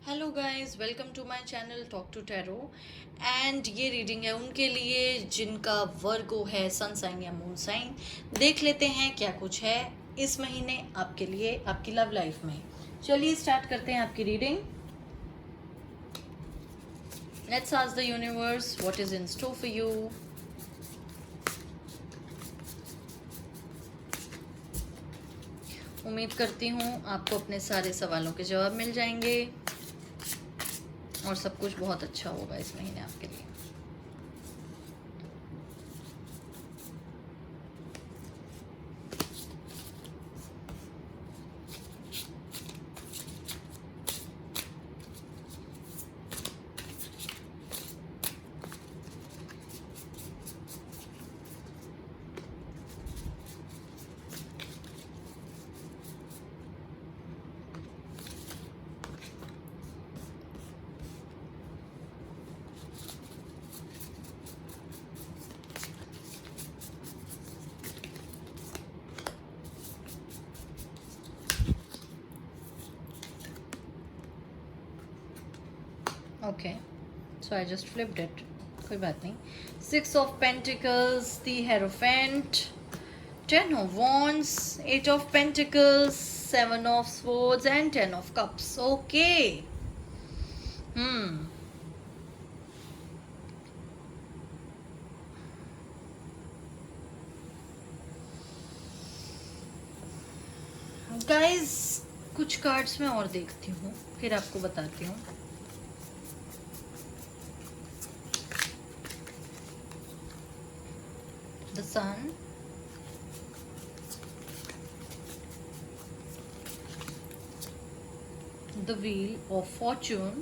Hello guys, welcome to my channel talk to tarot. And ये reading है उनके लिए जिनका वर्गो है, सन साइन या मून साइन। देख लेते हैं क्या कुछ है इस महीने आपके लिए, आपकी लव लाइफ में। चलिए स्टार्ट करते हैं आपकी reading. Let's ask the universe what is in store for you. उम्मीद करती हूँ आपको अपने सारे सवालों के जवाब मिल जाएंगे और सब कुछ बहुत अच्छा होगा इस महीने आपके लिए। Okay, so I just flipped it, कोई बात नहीं। 6 of Pentacles, the hierophant, 10 of Wands, 8 of Pentacles, 7 of Swords and 10 of Cups. Okay. Guys, कुछ कार्ड्स मैं और देखती हूँ, फिर आपको बताती हूँ। The Sun, the Wheel of Fortune,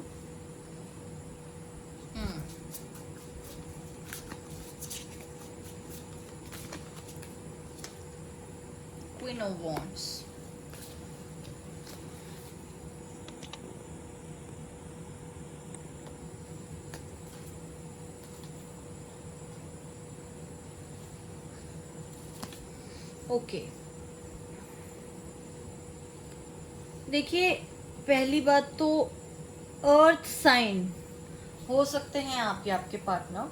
Queen of Wands. Okay, देखिए, पहली बात तो अर्थ साइन हो सकते हैं आप या आपके पार्टनर,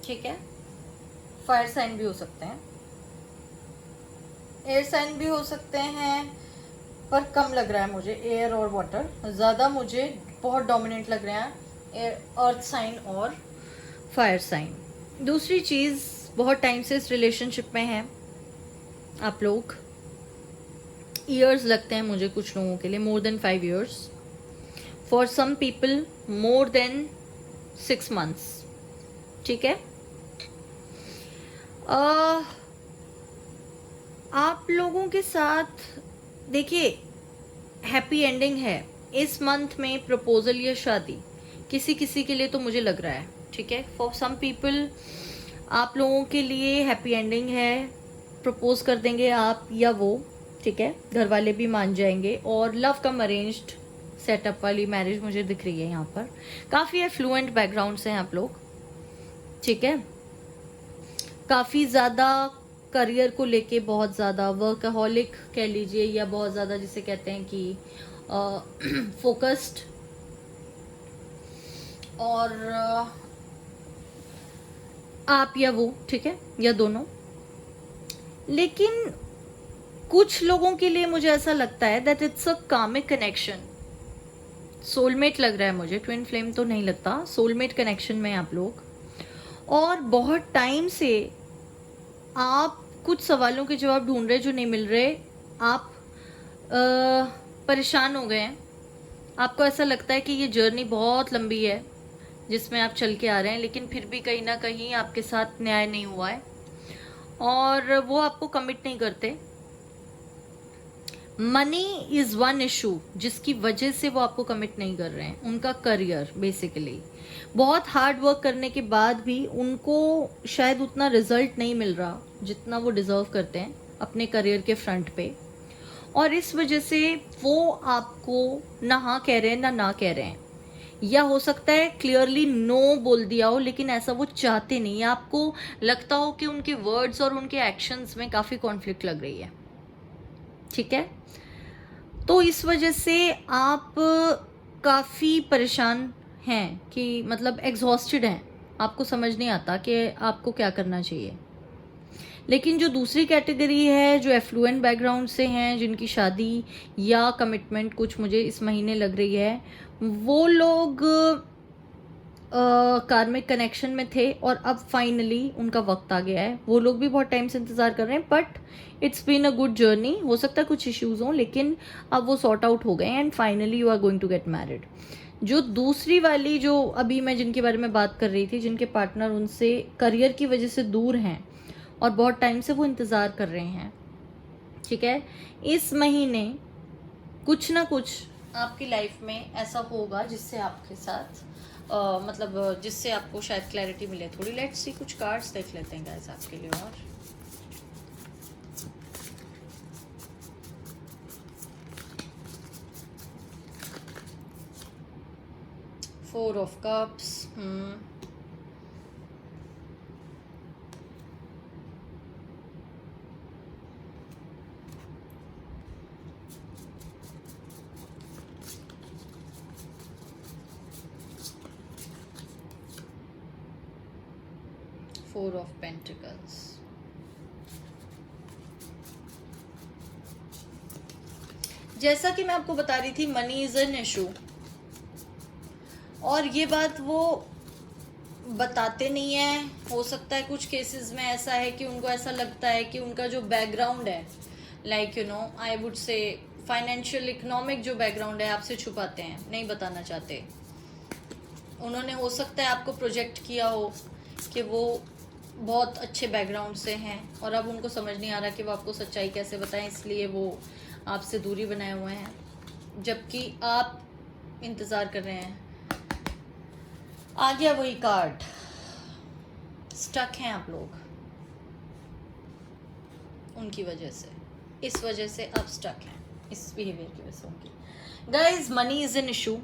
ठीक है। फायर साइन भी हो सकते हैं, एयर साइन भी हो सकते हैं, पर कम लग रहा है मुझे एयर और वाटर, ज़्यादा मुझे बहुत डोमिनेंट लग रहे हैं अर्थ साइन और फायर साइन। दूसरी चीज़, बहुत टाइम से इस रिलेशनशिप में हैं आप लोग। ईयर्स लगते हैं मुझे कुछ लोगों के लिए, more than 5 years, for some people more than 6 months, ठीक है। आप लोगों के साथ देखिए हैप्पी एंडिंग है इस मंथ में। प्रपोजल या शादी किसी किसी के लिए तो मुझे लग रहा है, ठीक है। फॉर सम पीपल आप लोगों के लिए हैप्पी एंडिंग है, प्रपोज कर देंगे आप या वो, ठीक है। घर वाले भी मान जाएंगे, और लव कम अरेंज्ड सेटअप वाली मैरिज मुझे दिख रही है यहाँ पर। काफ़ी एफ्लुएंट बैकग्राउंड से हैं आप लोग, ठीक है। काफ़ी ज़्यादा करियर को लेके बहुत ज़्यादा वर्कहॉलिक कह लीजिए, या बहुत ज़्यादा जिसे कहते हैं कि फोकस्ड, और आप या वो, ठीक है, या दोनों। लेकिन कुछ लोगों के लिए मुझे ऐसा लगता है that it's a comic connection. Soulmate लग रहा है मुझे, ट्विन फ्लेम तो नहीं लगता, सोलमेट कनेक्शन में आप लोग। और बहुत टाइम से आप कुछ सवालों के जवाब ढूंढ रहे जो नहीं मिल रहे, आप परेशान हो गए हैं। आपको ऐसा लगता है कि ये जर्नी बहुत लंबी है जिसमें आप चल के आ रहे हैं, लेकिन फिर भी कहीं ना कहीं आपके साथ न्याय नहीं हुआ है, और वो आपको कमिट नहीं करते। मनी इज वन इशू जिसकी वजह से वो आपको कमिट नहीं कर रहे हैं। उनका करियर बेसिकली, बहुत हार्ड वर्क करने के बाद भी उनको शायद उतना रिजल्ट नहीं मिल रहा जितना वो डिजर्व करते हैं अपने करियर के फ्रंट पे, और इस वजह से वो आपको ना हाँ कह रहे हैं ना कह रहे हैं, या हो सकता है क्लियरली नो बोल दिया हो, लेकिन ऐसा वो चाहते नहीं। आपको लगता हो कि उनके वर्ड्स और उनके एक्शंस में काफ़ी कॉन्फ्लिक्ट लग रही है, ठीक है। तो इस वजह से आप काफ़ी परेशान हैं कि मतलब एग्जॉस्टेड हैं, आपको समझ नहीं आता कि आपको क्या करना चाहिए। लेकिन जो दूसरी कैटेगरी है, जो एफ्लुएंट बैकग्राउंड से हैं, जिनकी शादी या कमिटमेंट कुछ मुझे इस महीने लग रही है, वो लोग कार्मिक कनेक्शन में थे और अब फाइनली उनका वक्त आ गया है। वो लोग भी बहुत टाइम से इंतज़ार कर रहे हैं, but it's been a good journey. हो सकता है कुछ इश्यूज हों, लेकिन अब वो सॉर्ट आउट हो गए and finally you are going to get married. जो दूसरी वाली, जो अभी मैं जिनके बारे में बात कर रही थी, जिनके पार्टनर उनसे करियर की वजह से दूर हैं और बहुत टाइम से वो इंतज़ार कर रहे हैं, ठीक है, इस महीने कुछ ना कुछ आपकी लाइफ में ऐसा होगा जिससे आपके साथ मतलब जिससे आपको शायद क्लैरिटी मिले थोड़ी। लेट्स सी, कुछ कार्ड्स देख लेते हैं गाइस आपके लिए। और four of cups, 4 of Pentacles, जैसा कि मैं आपको बता रही थी, मनी इज एन इशू। और ये बात वो बताते नहीं है। हो सकता है कुछ केसेस में ऐसा है कि उनको ऐसा लगता है कि उनका जो बैकग्राउंड है, like you know I would say financial economic जो बैकग्राउंड है, आपसे छुपाते हैं, नहीं बताना चाहते। उन्होंने हो सकता है आपको प्रोजेक्ट किया हो कि वो बहुत अच्छे बैकग्राउंड से हैं और अब उनको समझ नहीं आ रहा कि वो आपको सच्चाई कैसे बताएं, इसलिए वो आपसे दूरी बनाए हुए हैं, जबकि आप इंतज़ार कर रहे हैं। आ गया वही कार्ड, स्टक हैं आप लोग उनकी वजह से, इस वजह से अब स्टक हैं, इस बिहेवियर की वजह से उनकी। Guys, money is an issue.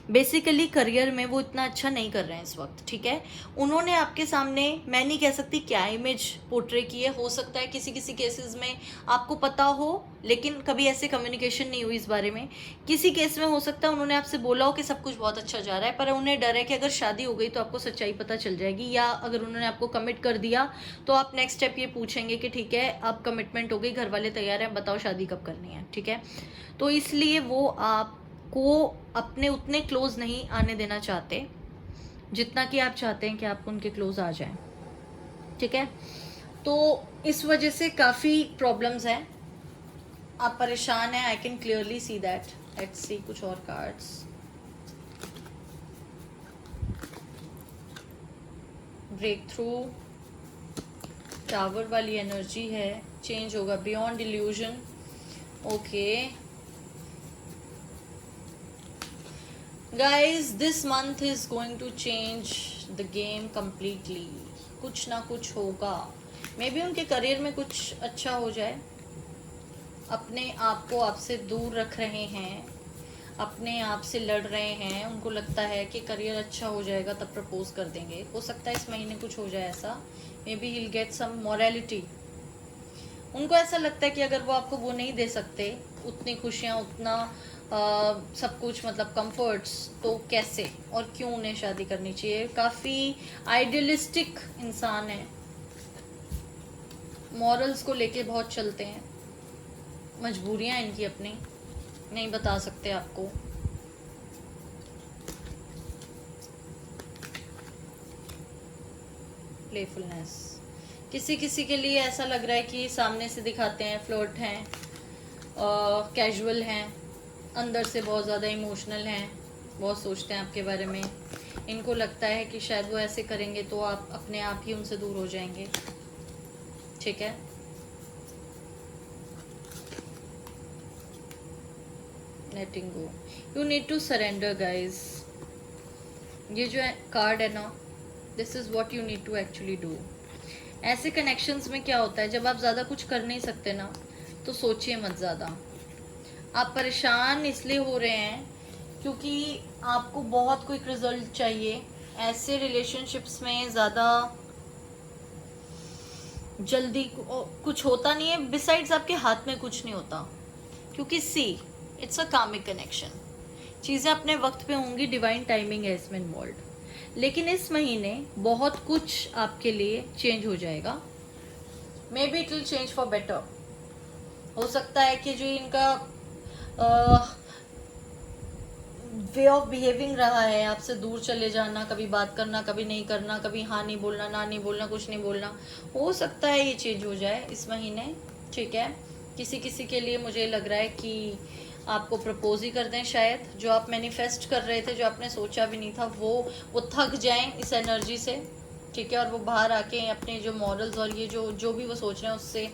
Basically career में वो इतना अच्छा नहीं कर रहे हैं इस वक्त, ठीक है। उन्होंने आपके सामने, मैं नहीं कह सकती क्या इमेज पोर्ट्रे की है, हो सकता है किसी किसी केसेस में आपको पता हो, लेकिन कभी ऐसे कम्युनिकेशन नहीं हुई इस बारे में। किसी केस में हो सकता है उन्होंने आपसे बोला हो कि सब कुछ बहुत अच्छा जा रहा है, पर उन्हें डर है कि अगर शादी हो गई तो आपको सच्चाई पता चल जाएगी, या अगर उन्होंने आपको कमिट कर दिया तो आप नेक्स्ट स्टेप ये पूछेंगे कि ठीक है अब कमिटमेंट हो गई, घर वाले तैयार हैं, बताओ शादी कब करनी है, ठीक है। तो इसलिए वो आपको अपने उतने क्लोज नहीं आने देना चाहते जितना कि आप चाहते हैं कि आप उनके क्लोज आ जाएं, ठीक है। तो इस वजह से काफ़ी प्रॉब्लम्स हैं, आप परेशान हैं, I can clearly see that. Let's see कुछ और कार्ड्स। ब्रेक थ्रू, टावर वाली एनर्जी है, चेंज होगा, beyond illusion, okay. Guys, this month is going to change the game completely. कुछ ना कुछ होगा, मे बी उनके करियर में कुछ अच्छा हो जाए, अपने आप को आपसे दूर रख रहे हैं, अपने आप से लड़ रहे हैं, उनको लगता है कि करियर अच्छा हो जाएगा तब प्रपोज कर देंगे। हो सकता है इस महीने कुछ हो जाए ऐसा, maybe he'll get some morality. उनको ऐसा लगता है कि अगर वो आपको वो नहीं दे सकते, उतनी खुशियाँ, उतना सब कुछ, मतलब कंफर्ट्स, तो कैसे और क्यों उन्हें शादी करनी चाहिए। काफ़ी आइडियलिस्टिक इंसान है, मॉरल्स को लेके बहुत चलते हैं, मजबूरियां इनकी अपनी, नहीं बता सकते आपको। प्लेफुलनेस, किसी किसी के लिए ऐसा लग रहा है कि सामने से दिखाते हैं फ्लर्ट हैं, कैजुअल हैं, अंदर से बहुत ज़्यादा इमोशनल हैं, बहुत सोचते हैं आपके बारे में। इनको लगता है कि शायद वो ऐसे करेंगे तो आप अपने आप ही उनसे दूर हो जाएंगे, ठीक है। Letting go, you need to surrender guys. ये जो कार्ड है ना, this is what you need to actually do. ऐसे कनेक्शंस में क्या होता है, जब आप ज़्यादा कुछ कर नहीं सकते ना, तो सोचिए मत ज़्यादा। आप परेशान इसलिए हो रहे हैं क्योंकि आपको बहुत क्विक रिजल्ट चाहिए। ऐसे रिलेशनशिप्स में ज़्यादा जल्दी कुछ होता नहीं है, बिसाइड्स आपके हाथ में कुछ नहीं होता, क्योंकि सी, इट्स अ कार्मिक कनेक्शन। चीज़ें अपने वक्त पे होंगी, डिवाइन टाइमिंग है इसमें इन्वॉल्व। लेकिन इस महीने बहुत कुछ आपके लिए चेंज हो जाएगा। May be it will change for better. हो सकता है कि जो इनका वे ऑफ बिहेविंग रहा है, आपसे दूर चले जाना, कभी बात करना कभी नहीं करना, कभी हाँ नहीं बोलना, ना नहीं बोलना, कुछ नहीं बोलना, हो सकता है ये चेंज हो जाए इस महीने। ठीक है, किसी किसी के लिए मुझे लग रहा है कि आपको प्रपोज ही कर दें शायद। जो आप मैनिफेस्ट कर रहे थे, जो आपने सोचा भी नहीं था, वो थक जाएं इस एनर्जी से। ठीक है, और वो बाहर आके अपने जो मॉरल्स और ये जो जो भी वो सोच रहे हैं उससे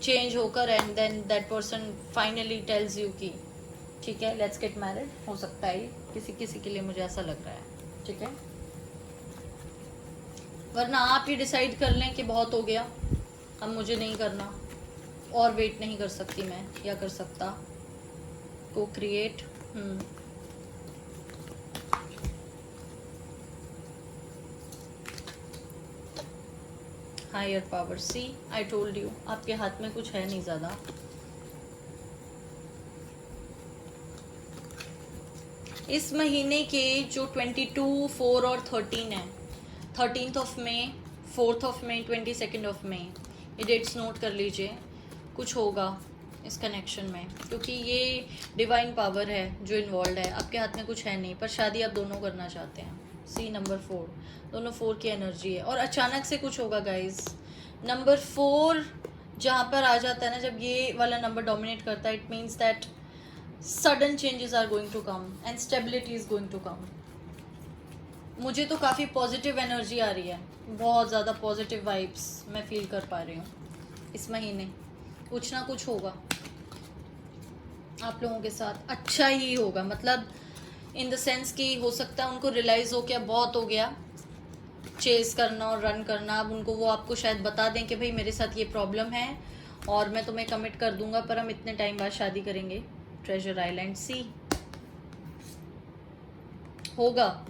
चेंज होकर, and then that person finally tells you कि ठीक है लेट्स गेट मैरिड। हो सकता है किसी किसी के लिए, मुझे ऐसा लग रहा है। ठीक है, वरना आप ही डिसाइड कर लें कि बहुत हो गया, अब मुझे नहीं करना, और वेट नहीं कर सकती मैं या कर सकता। को create higher power. See I told you, आपके हाथ में कुछ है नहीं ज़्यादा। इस महीने के जो 22, 4 और 13 है, 13th of May, 4th of May, 22nd of May, ये डेट्स नोट कर लीजिए। कुछ होगा इस कनेक्शन में, क्योंकि ये डिवाइन पावर है जो इन्वॉल्व है। आपके हाथ में कुछ है नहीं, पर शादी आप दोनों करना चाहते हैं। सी नंबर 4, दोनों 4 की एनर्जी है, और अचानक से कुछ होगा गाइज। नंबर 4 जहाँ पर आ जाता है ना, जब ये वाला नंबर डोमिनेट करता है, it means that sudden changes are going to come and stability is going to come। मुझे तो काफ़ी पॉजिटिव एनर्जी आ रही है, बहुत ज़्यादा पॉजिटिव वाइब्स मैं फील कर पा रही हूँ इस महीने। कुछ ना कुछ होगा आप लोगों के साथ, अच्छा ही होगा। मतलब इन द सेंस कि हो सकता है उनको रियलाइज़ हो कि अब बहुत हो गया चेस करना और रन करना। अब उनको वो आपको शायद बता दें कि भाई मेरे साथ ये प्रॉब्लम है और मैं तुम्हें कमिट कर दूंगा, पर हम इतने टाइम बाद शादी करेंगे। Treasure island. सी होगा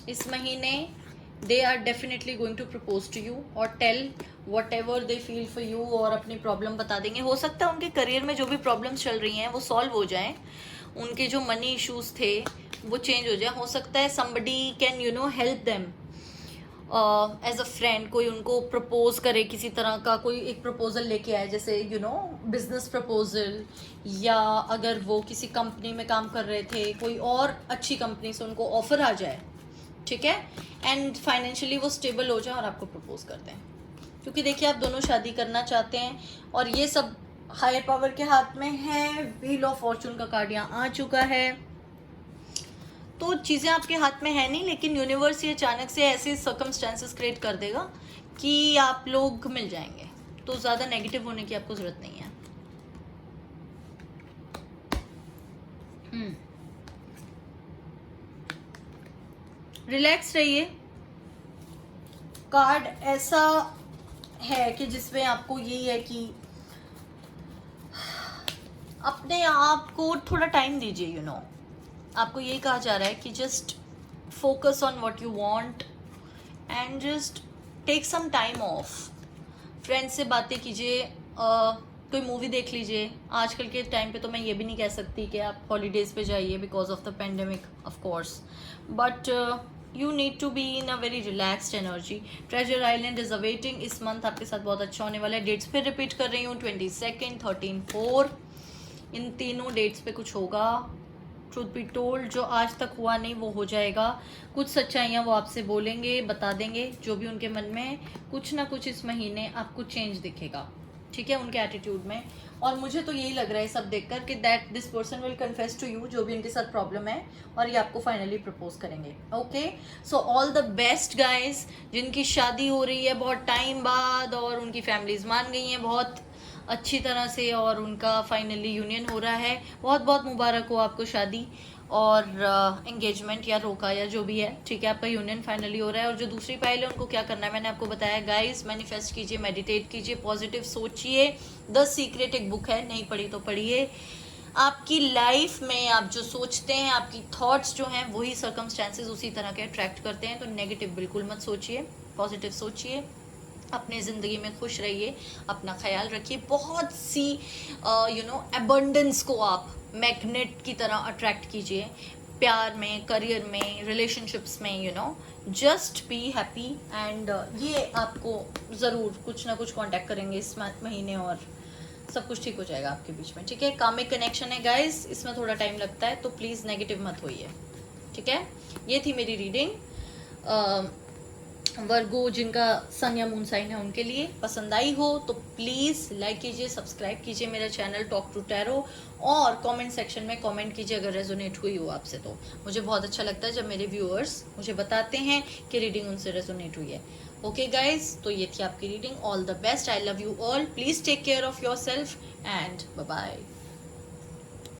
इस महीने। They are definitely going to propose to you और tell whatever they feel for you, और अपनी प्रॉब्लम बता देंगे। हो सकता है उनके करियर में जो भी प्रॉब्लम्स चल रही हैं वो सॉल्व हो जाएं, उनके जो मनी इश्यूज थे वो चेंज हो जाए। हो सकता है somebody can help them as a friend. कोई उनको प्रपोज करे, किसी तरह का कोई एक प्रपोजल लेके आए, जैसे बिजनेस प्रपोजल, या अगर वो किसी कंपनी में काम कर रहे थे, कोई और अच्छी कंपनी से उनको ऑफर आ जाए। ठीक है, एंड फाइनेंशियली वो स्टेबल हो जाए और आपको प्रपोज करते हैं। क्योंकि देखिए आप दोनों शादी करना चाहते हैं, और ये सब हायर पावर के हाथ में है। व्हील ऑफ फॉर्चून का कार्ड यहाँ आ चुका है, तो चीज़ें आपके हाथ में है नहीं, लेकिन यूनिवर्स ये अचानक से ऐसे सर्कमस्टेंसेस क्रिएट कर देगा कि आप लोग मिल जाएंगे। तो ज़्यादा नेगेटिव होने की आपको ज़रूरत नहीं है। रिलैक्स रहिए। कार्ड ऐसा है कि जिसमें आपको यही है कि अपने आप को थोड़ा टाइम दीजिए। आपको यही कहा जा रहा है कि just focus on what you want and just take some time off. Friends से बातें कीजिए, कोई मूवी देख लीजिए। आजकल के टाइम पे तो मैं ये भी नहीं कह सकती कि आप हॉलीडेज़ पे जाइए because of the pandemic of course, but you need to be in a very relaxed energy. Treasure island is awaiting. इस मंथ आपके साथ बहुत अच्छा होने वाला है। डेट्स फिर रिपीट कर रही हूँ, 22nd, 13, 4, इन तीनों डेट्स पे कुछ होगा। ट्रूथ बी टोल्ड, जो आज तक हुआ नहीं वो हो जाएगा। कुछ सच्चाइयाँ वो आपसे बोलेंगे, बता देंगे जो भी उनके मन में है। कुछ ना कुछ इस महीने आपको चेंज दिखेगा, ठीक है, उनके एटीट्यूड में। और मुझे तो यही लग रहा है सब देखकर कि that this person will confess to you जो भी उनके साथ प्रॉब्लम है, और ये आपको फाइनली प्रपोज करेंगे। Okay, so all the best guys. जिनकी शादी हो रही है बहुत टाइम बाद और उनकी फैमिलीज मान गई हैं बहुत अच्छी तरह से, और उनका फाइनली यूनियन हो रहा है, बहुत बहुत मुबारक हो आपको शादी और एंगेजमेंट या रोका या जो भी है। ठीक है, आपका यूनियन फाइनली हो रहा है। और जो दूसरी पाइल है उनको क्या करना है मैंने आपको बताया गाइस। मैनिफेस्ट कीजिए, मेडिटेट कीजिए, पॉजिटिव सोचिए। द सीक्रेट एक बुक है, नहीं पढ़ी तो पढ़िए। आपकी लाइफ में आप जो सोचते हैं, आपकी थॉट्स जो हैं वही सर्कमस्टेंसेस उसी तरह के अट्रैक्ट करते हैं। तो नेगेटिव बिल्कुल मत सोचिए, पॉजिटिव सोचिए। अपनी ज़िंदगी में खुश रहिए, अपना ख्याल रखिए। बहुत सी एबंडेंस को आप मैग्नेट की तरह अट्रैक्ट कीजिए। प्यार में, करियर में, रिलेशनशिप्स में, you know, just be happy and ये आपको ज़रूर कुछ ना कुछ कांटेक्ट करेंगे इस महीने और सब कुछ ठीक हो जाएगा आपके बीच में, ठीक है। कामिक कनेक्शन है गाइस, इसमें थोड़ा टाइम लगता है, तो प्लीज़ नेगेटिव मत होइए, ठीक है। ये थी मेरी रीडिंग। वर्गो जिनका सन या मून साइन है उनके लिए पसंद आई हो तो प्लीज़ लाइक कीजिए, सब्सक्राइब कीजिए मेरा चैनल टॉक टू टैरो, और कमेंट सेक्शन में कमेंट कीजिए अगर रेजोनेट हुई हो आपसे। तो मुझे बहुत अच्छा लगता है जब मेरे व्यूअर्स मुझे बताते हैं कि रीडिंग उनसे रेजोनेट हुई है। ओके गाइज, तो ये थी आपकी reading. All the best, I love you all, please take care of yourself and bye bye.